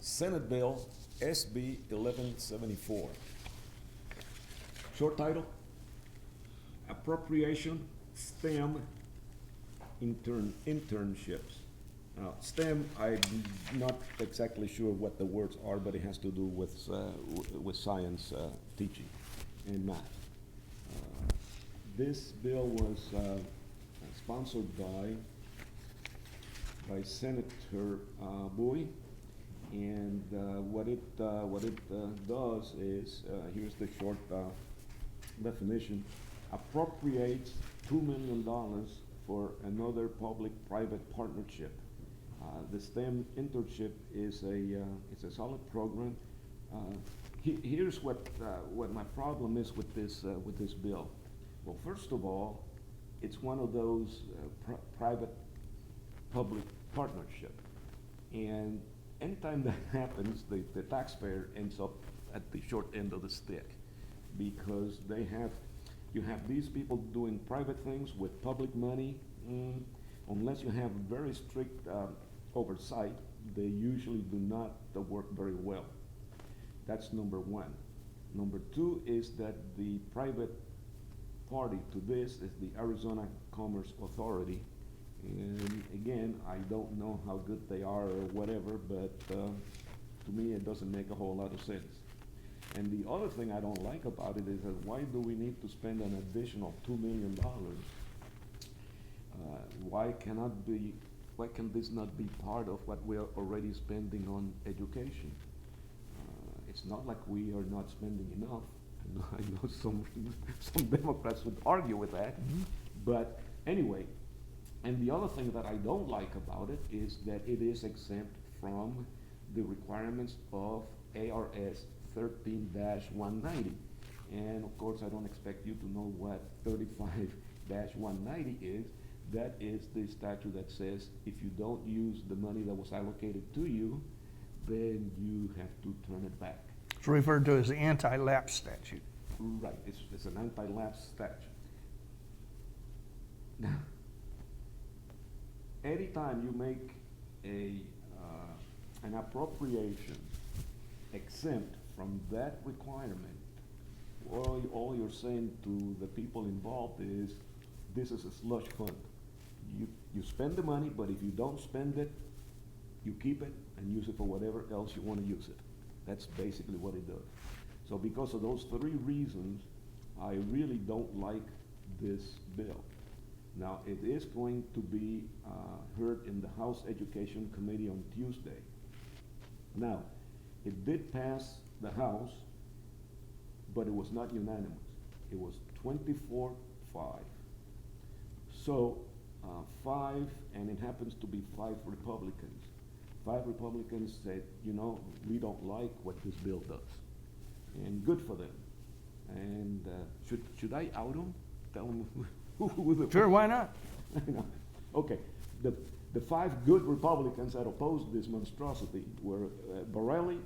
Senate Bill SB 1174. Short title, Appropriation STEM Internships. Now, STEM, I'm not exactly sure what the words are, but it has to do with science teaching and math. This bill was sponsored by Senator BOWIE, and what it does is, here's the short definition: appropriates $2 million for another public-private partnership. The STEM internship is it's a solid program. Here's what my problem is with this bill. Well, first of all, it's one of those private-public partnership, and anytime that happens, the taxpayer ends up at the short end of the stick, because you have these people doing private things with public money. Unless you have very strict oversight, they usually do not work very well. That's number one. Number two is that the private party to this is the Arizona Commerce Authority. And again, I don't know how good they are or whatever, but to me it doesn't make a whole lot of sense. And the other thing I don't like about it is that why do we need to spend an additional $2 million? Why can this not be part of what we are already spending on education? It's not like we are not spending enough. I know some Democrats would argue with that, but anyway. And the other thing that I don't like about it is that it is exempt from the requirements of ARS 13-190. And of course, I don't expect you to know what 35-190 is. That is the statute that says if you don't use the money that was allocated to you, then you have to turn it back. It's referred to as the anti-lapse statute. Right, it's an anti-lapse statute. Now, anytime you make an appropriation exempt from that requirement, all you're saying to the people involved is this is a slush fund. You spend the money, but if you don't spend it, you keep it and use it for whatever else you want to use it. That's basically what it does. So because of those three reasons, I really don't like this bill. Now, it is going to be heard in the House Education Committee on Tuesday. Now, it did pass the House, but it was not unanimous. It was 24-5. So, 5, and it happens to be 5 Republicans. 5 Republicans said, you know, we don't like what this bill does. And good for them. And should I out them? Tell them who the... Sure, why not? Okay, the 5 good Republicans that opposed this monstrosity were Borelli,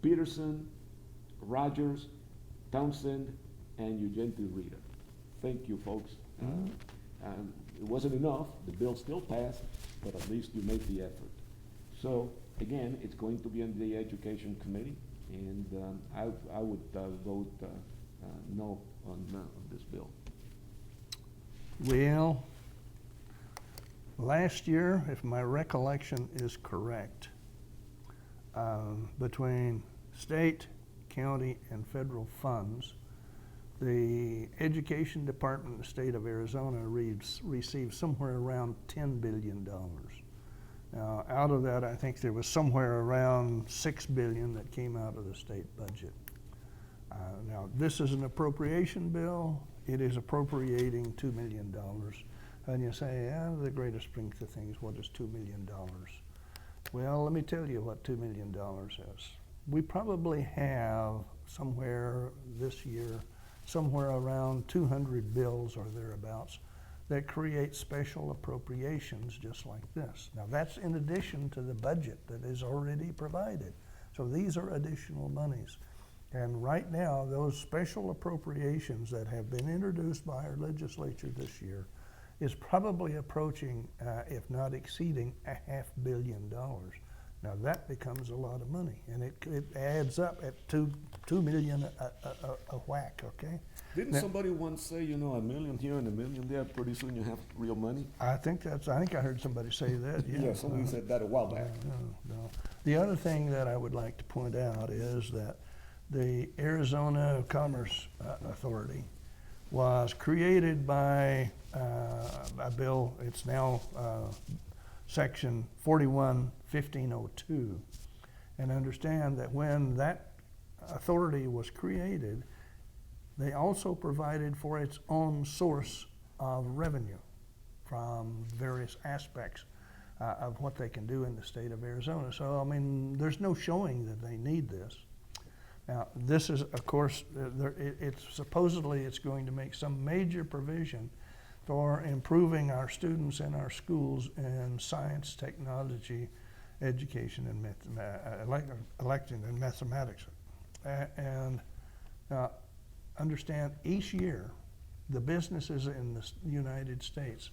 Peterson, Rogers, Townsend, and Eugente Rita. Thank you, folks. It wasn't enough. The bill still passed, but at least you made the effort. So, again, it's going to be in the Education Committee, and I would vote no on this bill. Well, last year, if my recollection is correct, between state, county, and federal funds, the Education Department in the state of Arizona received somewhere around $10 billion. Now, out of that, I think there was somewhere around $6 billion that came out of the state budget. Now, this is an appropriation bill. It is appropriating $2 million. And you say, yeah, the greatest strength of things, what is $2 million? Well, let me tell you what $2 million is. We probably have somewhere this year, somewhere around 200 bills or thereabouts that create special appropriations just like this. Now, that's in addition to the budget that is already provided. So these are additional monies. And right now, those special appropriations that have been introduced by our legislature this year is probably approaching, if not exceeding, $500 million. Now that becomes a lot of money, and it adds up at two million a whack, okay? Didn't Now- somebody once say, you know, $1 million here and $1 million there, pretty soon you have real money? I think I heard somebody say that, yeah. Yeah, somebody said that a while back. No. The other thing that I would like to point out is that the Arizona Commerce Authority was created by a bill, it's now section 41-1502. And understand that when that authority was created, they also provided for its own source of revenue from various aspects of what they can do in the state of Arizona. So, I mean, there's no showing that they need this. Now, this is, of course, it's supposedly it's going to make some major provision for improving our students in our schools in science, technology, education, and electing and mathematics. And understand, each year, the businesses in the United States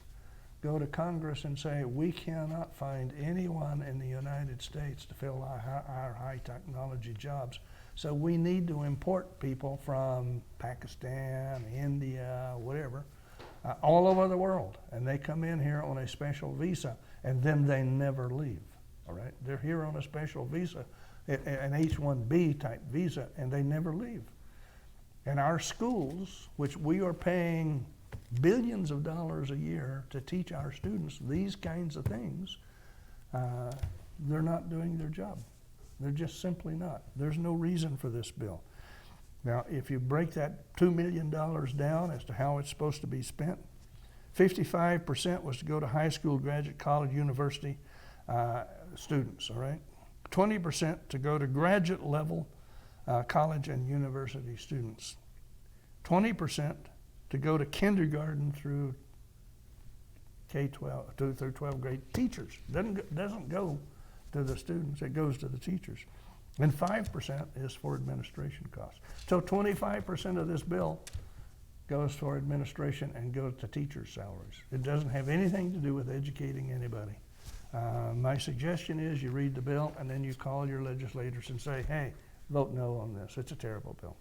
go to Congress and say, we cannot find anyone in the United States to fill our high technology jobs. So we need to import people from Pakistan, India, whatever, all over the world. And they come in here on a special visa, and then they never leave, all right? They're here on a special visa, an H-1B type visa, and they never leave. And our schools, which we are paying billions of dollars a year to teach our students these kinds of things, they're not doing their job. They're just simply not. There's no reason for this bill. Now, if you break that $2 million down as to how it's supposed to be spent, 55% was to go to high school, graduate, college, university students, all right? 20% to go to graduate level college and university students. 20% to go to kindergarten through K-12, through 12th grade teachers. Doesn't go to the students, it goes to the teachers. And 5% is for administration costs. So 25% of this bill goes for administration and goes to teachers' salaries. It doesn't have anything to do with educating anybody. My suggestion is you read the bill and then you call your legislators and say, hey, vote no on this. It's a terrible bill.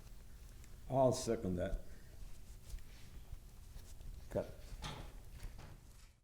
I'll second that. Cut.